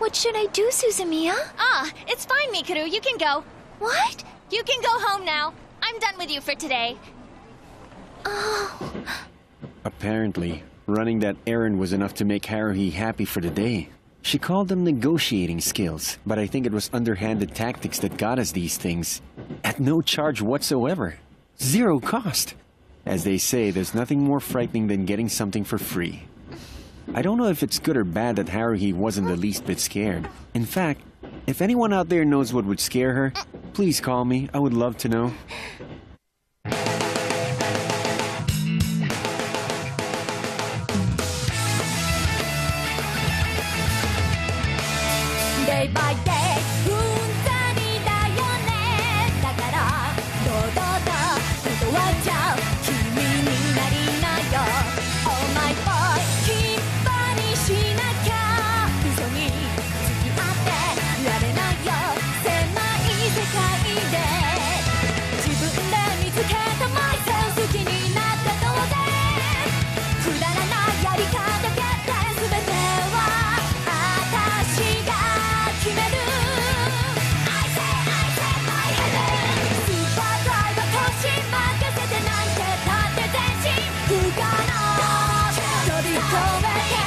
What should I do, Suzumiya? Ah, it's fine, Mikuru. You can go. What? You can go home now. I'm done with you for today. Oh. Apparently, running that errand was enough to make Haruhi happy for the day. She called them negotiating skills, but I think it was underhanded tactics that got us these things. At no charge whatsoever. Zero cost. As they say, there's nothing more frightening than getting something for free. I don't know if it's good or bad that Haruhi wasn't the least bit scared. In fact, if anyone out there knows what would scare her, please call me. I would love to know. Day by day うんざりだよねだから堂々と断っちゃう君になりなよ Oh my boy きっぱりしなきゃ嘘に付き合ってられないよ狭い世界で自分で見つけた myself 好きになった当然くだらないやり方決定全ては私が決める I say my heaven スーパードライバーとし任せてなんてだって全身不可能飛び越えて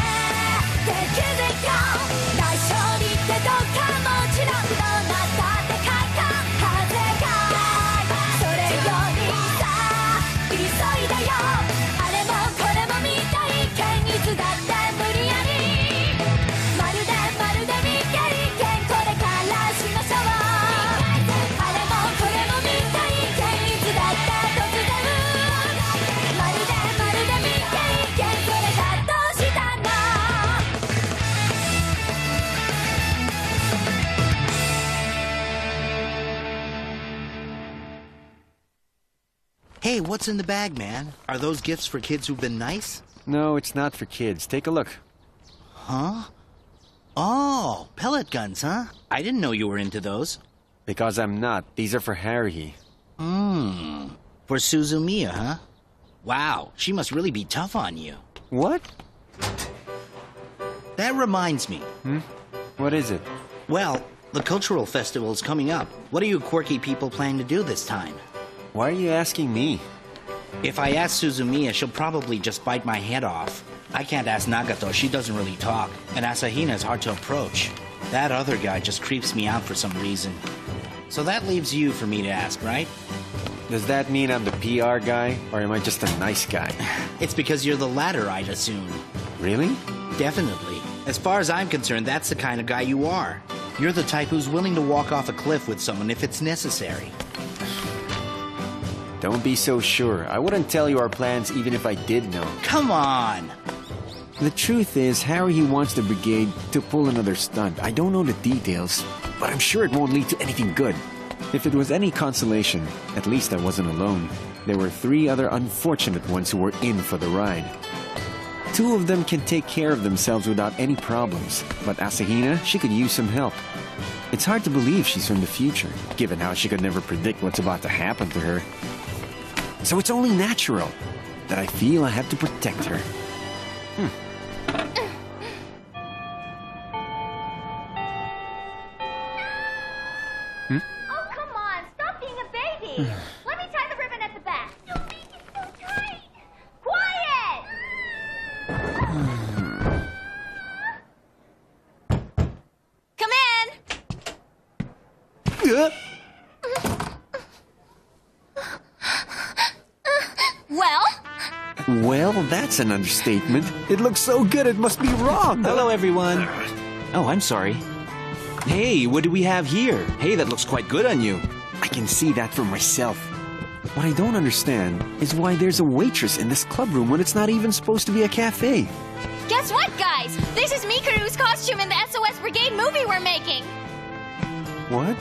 敵でゴー大勝利ってどうかもちろんどうなったって書いた風がそれよりさ急いでよあれもこれも見たい剣いつだって無理やりまるで未経験これからしましょうあれもこれも見たい剣いつだって突然まるで未経験これがどうしたの Hey, what's in the bag, man? Are those gifts for kids who've been nice? No, it's not for kids. Take a look. Huh? Oh, pellet guns, huh? I didn't know you were into those. Because I'm not. These are for Haruhi. For Suzumiya, huh? Wow, she must really be tough on you. What? That reminds me. What is it? Well, the cultural festival is coming up. What are you quirky people planning to do this time? Why are you asking me? If I ask Suzumiya, she'll probably just bite my head off. I can't ask Nagato, she doesn't really talk. And Asahina's hard to approach. That other guy just creeps me out for some reason. So that leaves you for me to ask, right? Does that mean I'm the PR guy, or am I just a nice guy? It's because you're the latter, I'd assume. Really? Definitely. As far as I'm concerned, that's the kind of guy you are. You're the type who's willing to walk off a cliff with someone if it's necessary. Don't be so sure. I wouldn't tell you our plans even if I did know. Come on! The truth is, Haruhi wants the brigade to pull another stunt. I don't know the details, but I'm sure it won't lead to anything good. If it was any consolation, at least I wasn't alone. There were 3 other unfortunate ones who were in for the ride. 2 of them can take care of themselves without any problems, but Asahina, she could use some help. It's hard to believe she's from the future, given how she could never predict what's about to happen to her. So it's only natural that I feel I have to protect her. Oh, come on. Stop being a baby. Let me tie the ribbon at the back. Don't make it so tight. Quiet! Come in. Well, that's an understatement. It looks so good it must be wrong. Hello, everyone. Oh, I'm sorry. Hey, what do we have here? Hey, that looks quite good on you. I can see that for myself. What I don't understand is why there's a waitress in this club room when it's not even supposed to be a cafe. Guess what, guys? This is Mikuru's costume in the SOS Brigade movie we're making. What?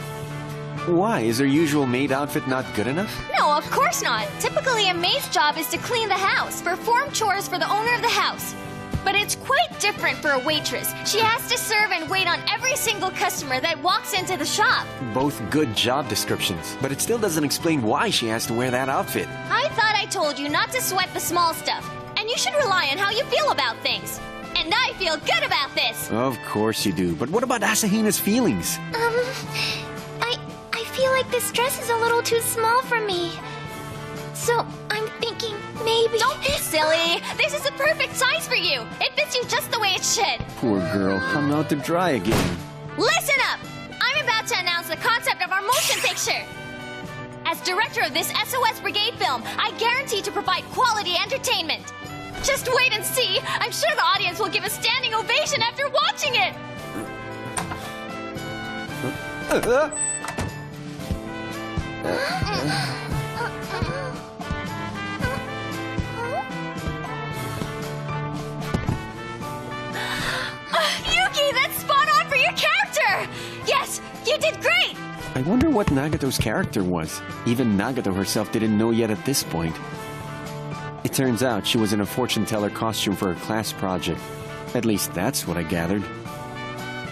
Why? Is her usual maid outfit not good enough? No, of course not. Typically, a maid's job is to clean the house, perform chores for the owner of the house. But it's quite different for a waitress. She has to serve and wait on every single customer that walks into the shop. Both good job descriptions, but it still doesn't explain why she has to wear that outfit. I thought I told you not to sweat the small stuff, and you should rely on how you feel about things. And I feel good about this! Of course you do, but what about Asahina's feelings? I feel like this dress is a little too small for me. So, I'm thinking maybe... Don't be silly! This is the perfect size for you! It fits you just the way it should! Poor girl, hung out to dry again. Listen up! I'm about to announce the concept of our motion picture! As director of this SOS Brigade film, I guarantee to provide quality entertainment. Just wait and see! I'm sure the audience will give a standing ovation after watching it! Yuki, that's spot on for your character! Yes, you did great! I wonder what Nagato's character was. Even Nagato herself didn't know yet at this point. It turns out she was in a fortune-teller costume for her class project. At least that's what I gathered.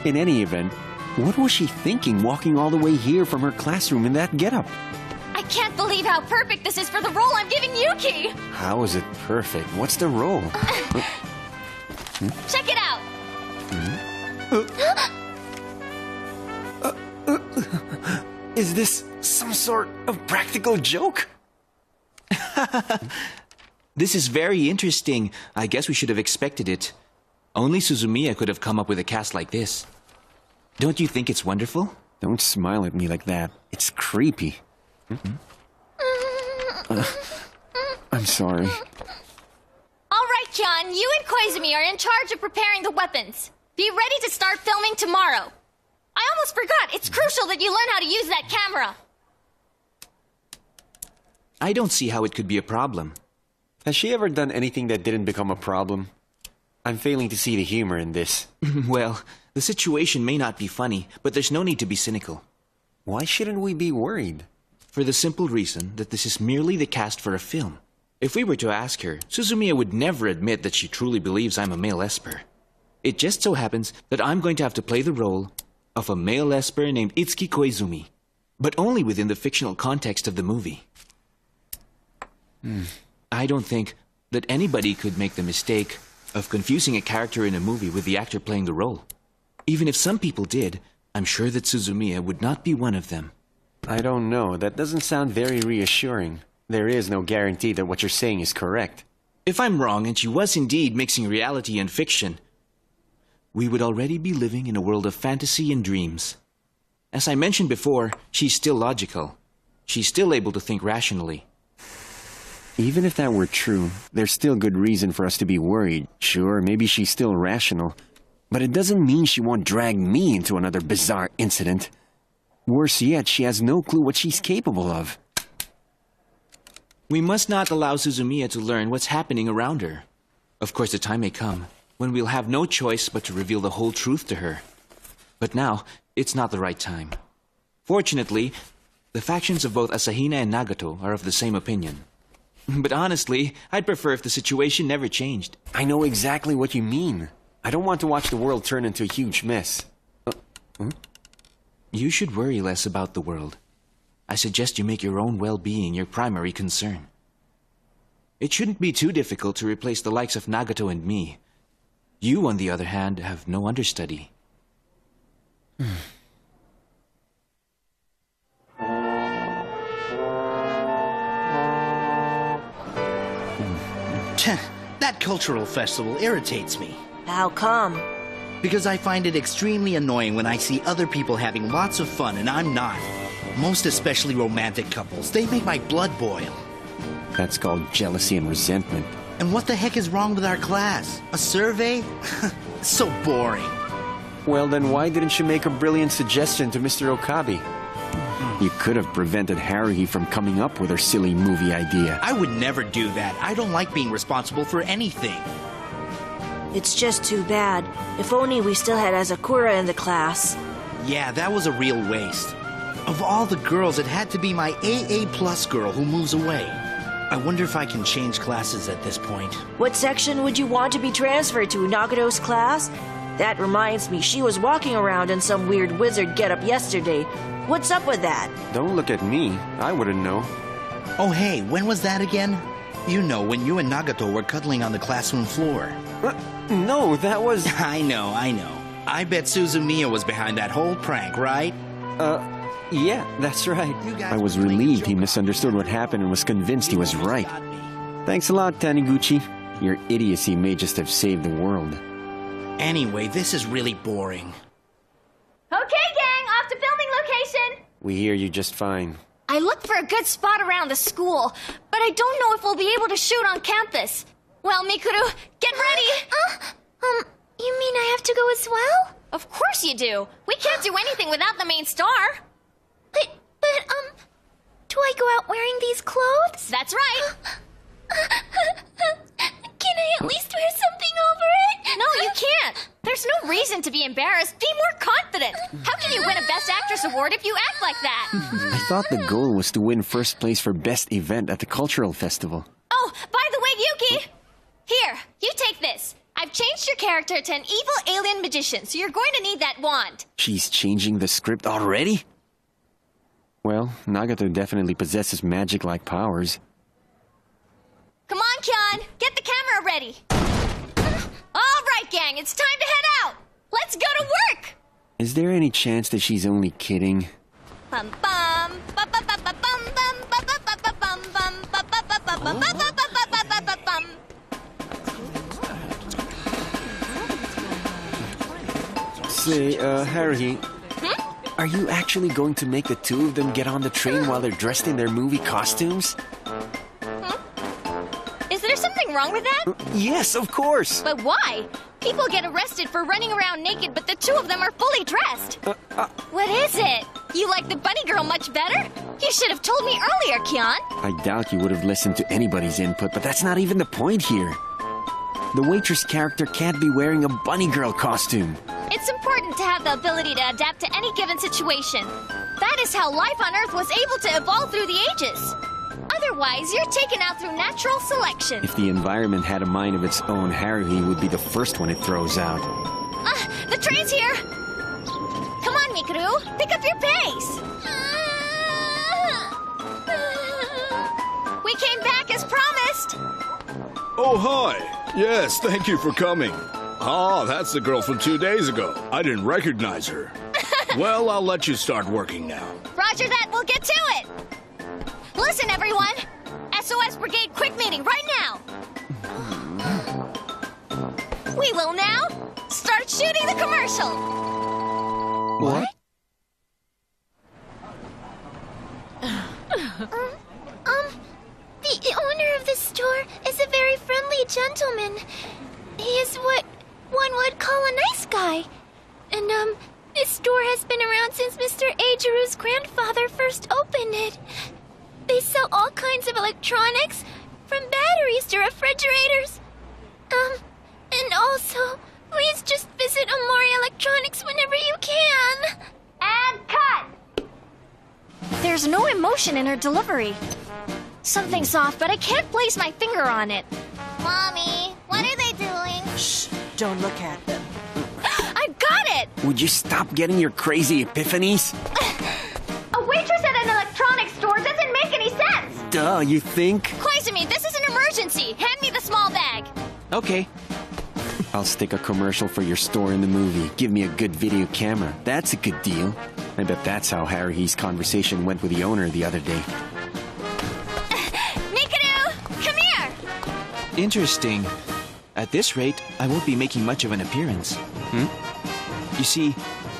In any event, what was she thinking walking all the way here from her classroom in that getup? I can't believe how perfect this is for the role I'm giving Yuki! How is it perfect? What's the role? Check it out! Is this some sort of practical joke? This is very interesting. I guess we should have expected it. Only Suzumiya could have come up with a cast like this. Don't you think it's wonderful? Don't smile at me like that. It's creepy. I'm sorry. All right, Kyan, you and Koizumi are in charge of preparing the weapons. Be ready to start filming tomorrow. I almost forgot. It's crucial that you learn how to use that camera. I don't see how it could be a problem. Has she ever done anything that didn't become a problem? I'm failing to see the humor in this. Well, the situation may not be funny, but there's no need to be cynical. Why shouldn't we be worried? For the simple reason that this is merely the cast for a film. If we were to ask her, Suzumiya would never admit that she truly believes I'm a male esper. It just so happens that I'm going to have to play the role of a male esper named Itsuki Koizumi, but only within the fictional context of the movie. I don't think that anybody could make the mistake of confusing a character in a movie with the actor playing the role. Even if some people did, I'm sure that Suzumiya would not be one of them. I don't know. That doesn't sound very reassuring. There is no guarantee that what you're saying is correct. If I'm wrong and she was indeed mixing reality and fiction, we would already be living in a world of fantasy and dreams. As I mentioned before, she's still logical. She's still able to think rationally. Even if that were true, there's still good reason for us to be worried. Sure, maybe she's still rational. But it doesn't mean she won't drag me into another bizarre incident. Worse yet, she has no clue what she's capable of. We must not allow Suzumiya to learn what's happening around her. Of course, the time may come when we'll have no choice but to reveal the whole truth to her. But now, it's not the right time. Fortunately, the factions of both Asahina and Nagato are of the same opinion. But honestly, I'd prefer if the situation never changed. I know exactly what you mean. I don't want to watch the world turn into a huge mess. You should worry less about the world. I suggest you make your own well-being your primary concern. It shouldn't be too difficult to replace the likes of Nagato and me. You, on the other hand, have no understudy. That cultural festival irritates me. How come? Because I find it extremely annoying when I see other people having lots of fun and I'm not. Most especially romantic couples. They make my blood boil. That's called jealousy and resentment. And what the heck is wrong with our class? A survey? So boring. Well, then why didn't you make a brilliant suggestion to Mr. Okabe? You could have prevented Haruhi from coming up with her silly movie idea. I would never do that. I don't like being responsible for anything. It's just too bad. If only we still had Asakura in the class. Yeah, that was a real waste. Of all the girls, it had to be my AA plus girl who moves away. I wonder if I can change classes at this point. What section would you want to be transferred to, Nagato's class? That reminds me, she was walking around in some weird wizard getup yesterday. What's up with that? Don't look at me. I wouldn't know. Oh hey, when was that again? You know, when you and Nagato were cuddling on the classroom floor. No, that was... I know. I bet Suzumiya was behind that whole prank, right? Yeah, that's right. You guys I was were playing a relieved he joke. misunderstood what happened and was convinced he was right. Got me. Thanks a lot, Taniguchi. Your idiocy may just have saved the world. Anyway, this is really boring. Okay, gang, off to filming location. We hear you just fine. I looked for a good spot around the school, but I don't know if we'll be able to shoot on campus. Well, Mikuru, get ready! You mean I have to go as well? Of course you do. We can't do anything without the main star. But, do I go out wearing these clothes? That's right. Can I at least wear something over it? No, you can't. There's no reason to be embarrassed. Be more confident. How can you win a Best Actress award if you act like that? I thought the goal was to win first place for best event at the cultural festival. Oh, by the way, Yuki! Here, you take this. I've changed your character to an evil alien magician, so you're going to need that wand. She's changing the script already? Well, Nagato definitely possesses magic-like powers. Come on, Kyan. Get the camera ready. All right, gang. It's time to head out. Let's go to work. Is there any chance that she's only kidding? Bum bum bum bum bum bum bum bum bum bum bum bum bum bum bum bum. Say, Haruhi, are you actually going to make the two of them get on the train while they're dressed in their movie costumes? Is there something wrong with that? Yes, of course! But why? People get arrested for running around naked, but the two of them are fully dressed. What is it? You like the bunny girl much better? You should have told me earlier, Kyan. I doubt you would have listened to anybody's input, but that's not even the point here. The waitress character can't be wearing a bunny girl costume. It's important to have the ability to adapt to any given situation. That is how life on Earth was able to evolve through the ages. Otherwise, you're taken out through natural selection. If the environment had a mind of its own, Haruhi would be the first one it throws out. The train's here! Come on, Mikuru, pick up your pace! We came back as promised! Oh, hi. Yes, thank you for coming. Ah, that's the girl from 2 days ago. I didn't recognize her. Well, I'll let you start working now. Roger that, we'll get to it! Listen, everyone! SOS Brigade quick meeting right now! We will now start shooting the commercial! What? The owner of the store is a very friendly gentleman. He is what one would call a nice guy. And, this store has been around since Mr. Eijiru's grandfather first opened it. They sell all kinds of electronics, from batteries to refrigerators. And also, please just visit Amori Electronics whenever you can. And cut! There's no emotion in her delivery. Something's off, but I can't place my finger on it. Mommy, what are they doing? Shh, don't look at them. I've got it! Would you stop getting your crazy epiphanies? A waitress at an electronics store doesn't make any sense! Duh, you think? Koizumi, this is an emergency! Hand me the small bag! Okay. I'll stick a commercial for your store in the movie. Give me a good video camera. That's a good deal. I bet that's how Haruhi's conversation went with the owner the other day. Mikuru, come here! Interesting. At this rate, I won't be making much of an appearance. You see,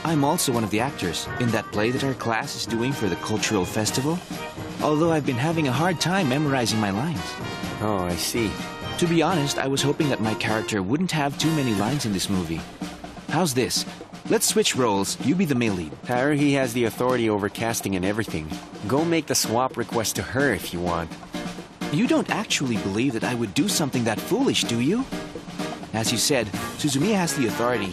I'm also one of the actors in that play that our class is doing for the cultural festival. Although I've been having a hard time memorizing my lines. Oh, I see. To be honest, I was hoping that my character wouldn't have too many lines in this movie. How's this? Let's switch roles. You be the male lead. Haruhi has the authority over casting and everything. Go make the swap request to her if you want. You don't actually believe that I would do something that foolish, do you? As you said, Suzumiya has the authority.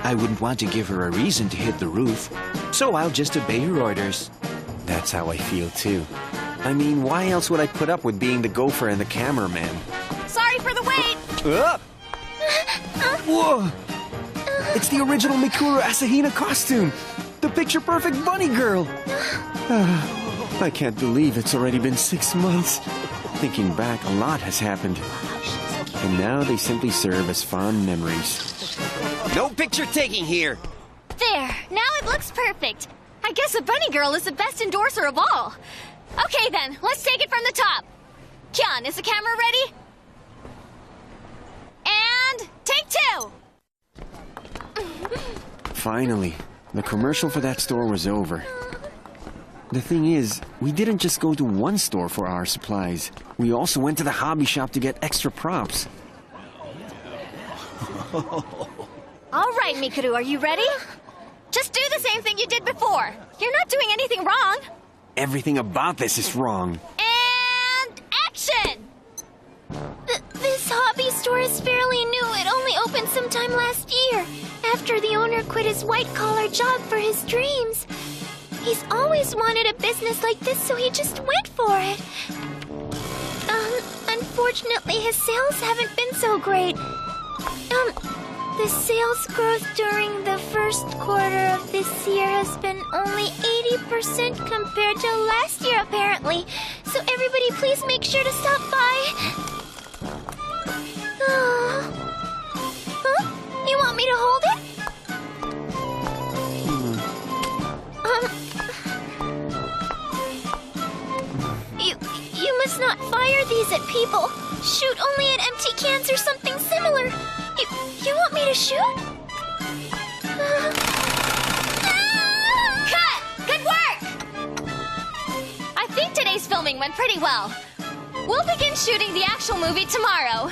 I wouldn't want to give her a reason to hit the roof, so I'll just obey her orders. That's how I feel too. I mean, why else would I put up with being the gopher and the cameraman? Sorry for the wait! Whoa! It's the original Mikuru Asahina costume! The picture-perfect bunny girl! I can't believe it's already been 6 months. Thinking back, a lot has happened. And now they simply serve as fond memories. No picture taking here. There, now it looks perfect. I guess a bunny girl is the best endorser of all. Okay then, let's take it from the top. Kyan, is the camera ready? And take 2. Finally, the commercial for that store was over. The thing is, we didn't just go to one store for our supplies. We also went to the hobby shop to get extra props. All right, Mikuru, are you ready? Just do the same thing you did before. You're not doing anything wrong. Everything about this is wrong. And action! This hobby store is fairly new. It only opened sometime last year, after the owner quit his white-collar job for his dreams. He's always wanted a business like this, so he just went for it. Unfortunately, his sales haven't been so great. The sales growth during the first quarter of this year has been only 80% compared to last year, apparently. So everybody please make sure to stop by. Huh? You want me to hold it? You must not fire these at people. Shoot only at empty cans or something similar. You want me to shoot? Cut! Good work! I think today's filming went pretty well. We'll begin shooting the actual movie tomorrow.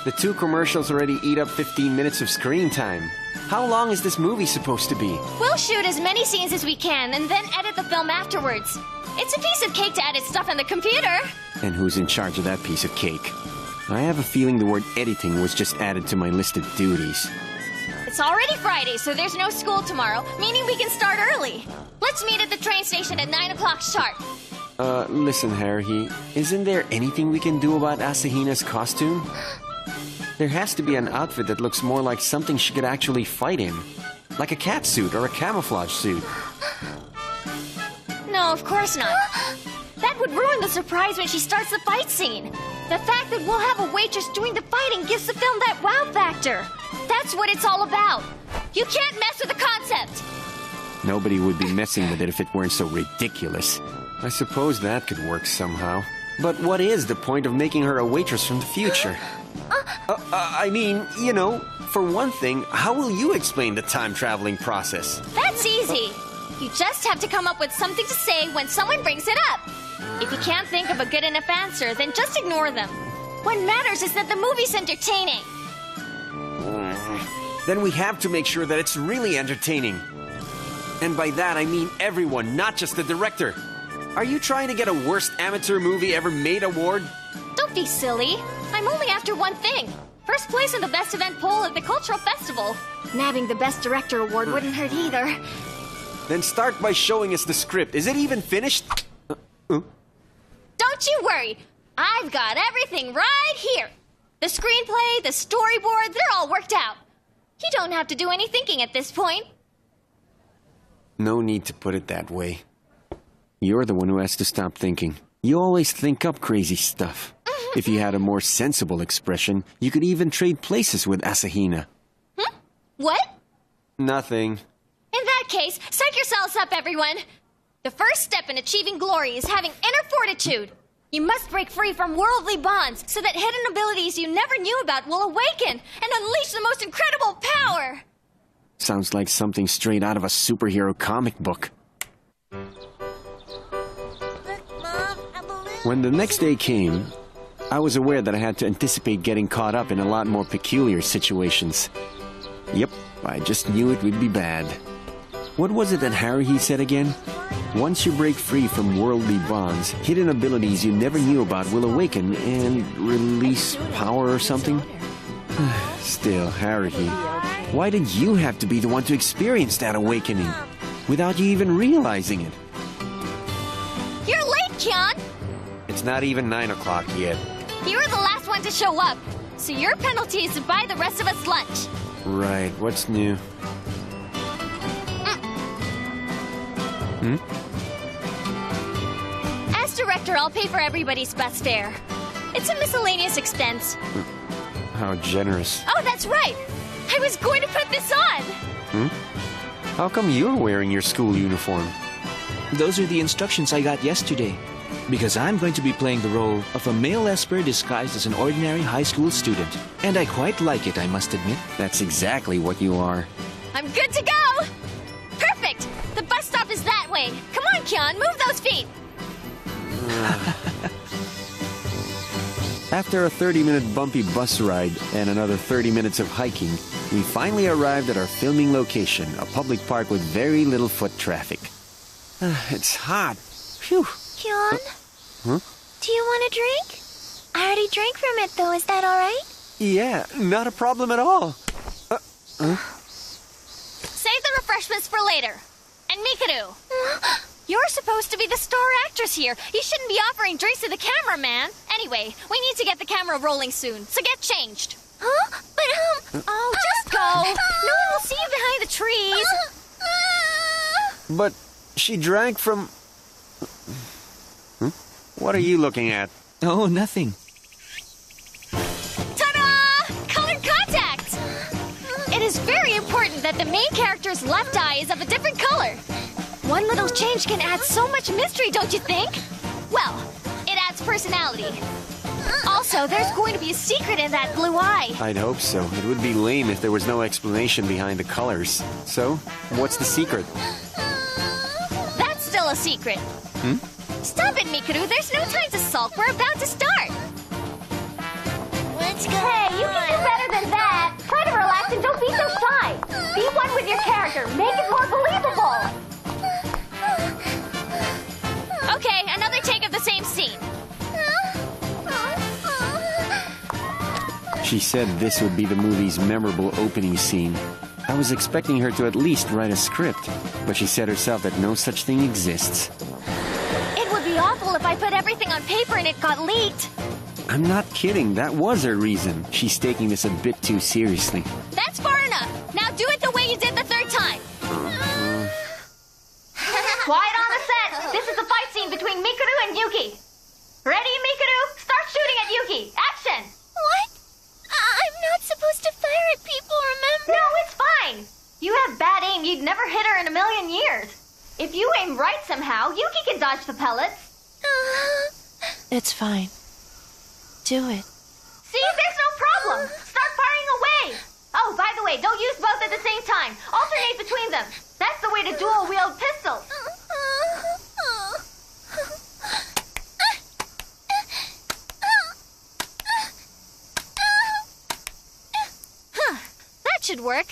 The 2 commercials already eat up 15 minutes of screen time. How long is this movie supposed to be? We'll shoot as many scenes as we can and then edit the film afterwards. It's a piece of cake to edit stuff on the computer. And who's in charge of that piece of cake? I have a feeling the word editing was just added to my list of duties. It's already Friday, so there's no school tomorrow, meaning we can start early. Let's meet at the train station at 9 o'clock sharp. Listen, Haruhi, isn't there anything we can do about Asahina's costume? There has to be an outfit that looks more like something she could actually fight in. Like a cat suit or a camouflage suit. No, of course not. That would ruin the surprise when she starts the fight scene. The fact that we'll have a waitress doing the fighting gives the film that wow factor. That's what it's all about. You can't mess with the concept. Nobody would be messing with it if it weren't so ridiculous. I suppose that could work somehow. But what is the point of making her a waitress from the future? I mean, you know, for one thing, how will you explain the time-traveling process? That's easy. You just have to come up with something to say when someone brings it up. If you can't think of a good enough answer, then just ignore them. What matters is that the movie's entertaining. Then we have to make sure that it's really entertaining. And by that, I mean everyone, not just the director. Are you trying to get a worst amateur movie ever made award? Don't be silly. I'm only after one thing. First place in the best event poll at the cultural festival. Nabbing the best director award wouldn't hurt either. Then start by showing us the script. Is it even finished? Don't you worry. I've got everything right here. The screenplay, the storyboard, they're all worked out. You don't have to do any thinking at this point. No need to put it that way. You're the one who has to stop thinking. You always think up crazy stuff. If you had a more sensible expression, you could even trade places with Asahina. What? Nothing. In that case, psych yourselves up, everyone. The first step in achieving glory is having inner fortitude. You must break free from worldly bonds so that hidden abilities you never knew about will awaken and unleash the most incredible power. Sounds like something straight out of a superhero comic book. When the next day came, I was aware that I had to anticipate getting caught up in a lot more peculiar situations. Yep, I just knew it would be bad. What was it that Haruhi said again? Once you break free from worldly bonds, hidden abilities you never knew about will awaken and release power or something? Still, Haruhi, why did you have to be the one to experience that awakening without you even realizing it? You're late, Kyan. It's not even 9 o'clock yet. You were the last one to show up, so your penalty is to buy the rest of us lunch. Right, what's new? As director, I'll pay for everybody's bus fare. It's a miscellaneous expense. How generous. Oh, that's right! I was going to put this on! How come you're wearing your school uniform? Those are the instructions I got yesterday. Because I'm going to be playing the role of a male esper disguised as an ordinary high school student. And I quite like it, I must admit. That's exactly what you are. I'm good to go! Perfect! The bus stop is that way. Come on, Kyon, move those feet! After a 30-minute bumpy bus ride and another 30 minutes of hiking, we finally arrived at our filming location, a public park with very little foot traffic. It's hot. Phew. Kyon? Do you want a drink? I already drank from it, though. Is that alright? Yeah, not a problem at all. Save the refreshments for later. And Mikuru, you're supposed to be the star actress here. You shouldn't be offering drinks to the cameraman. Anyway, we need to get the camera rolling soon, so get changed. Huh? But, Oh, just go. No one will see you behind the trees. But she drank from... What are you looking at? Oh, nothing. Ta-da! Colored contacts! It is very important that the main character's left eye is of a different color. One little change can add so much mystery, don't you think? Well, it adds personality. Also, there's going to be a secret in that blue eye. I'd hope so. It would be lame if there was no explanation behind the colors. So, what's the secret? That's still a secret. Stop it, Mikuru. There's no time to sulk. We're about to start. Let's go. Hey, you can do better than that. Try to relax and don't be so shy. Be one with your character. Make it more believable. Okay, another take of the same scene. She said this would be the movie's memorable opening scene. I was expecting her to at least write a script, but she said herself that no such thing exists. It would be awful if I put everything on paper and it got leaked. I'm not kidding. That was her reason. She's taking this a bit too seriously. That's far enough. Now do it the way you did the third time. Quiet on the set. This is a fight scene between Mikuru and Yuki. Ready, Mikuru? Start shooting at Yuki. Action! What? I'm not supposed to fire at people, remember? No, it's fine. You have bad aim. You'd never hit her in a million years. If you aim right somehow, Yuki can dodge the pellets. It's fine. Do it. See, there's no problem. Start firing away. Oh, by the way, don't use both at the same time. Alternate between them. That's the way to dual-wield pistols. That should work.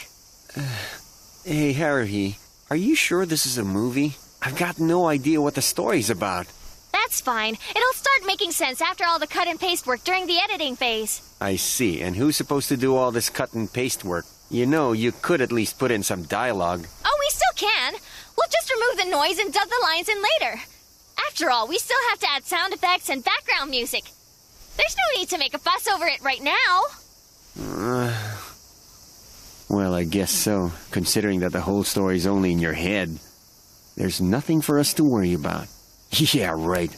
Hey, Haruhi, are you sure this is a movie? I've got no idea what the story's about. That's fine. It'll start making sense after all the cut and paste work during the editing phase. I see. And who's supposed to do all this cut and paste work? You know, you could at least put in some dialogue. Oh, we still can. We'll just remove the noise and dub the lines in later. After all, we still have to add sound effects and background music. There's no need to make a fuss over it right now. Well, I guess so, considering that the whole story's only in your head. There's nothing for us to worry about. Yeah, right.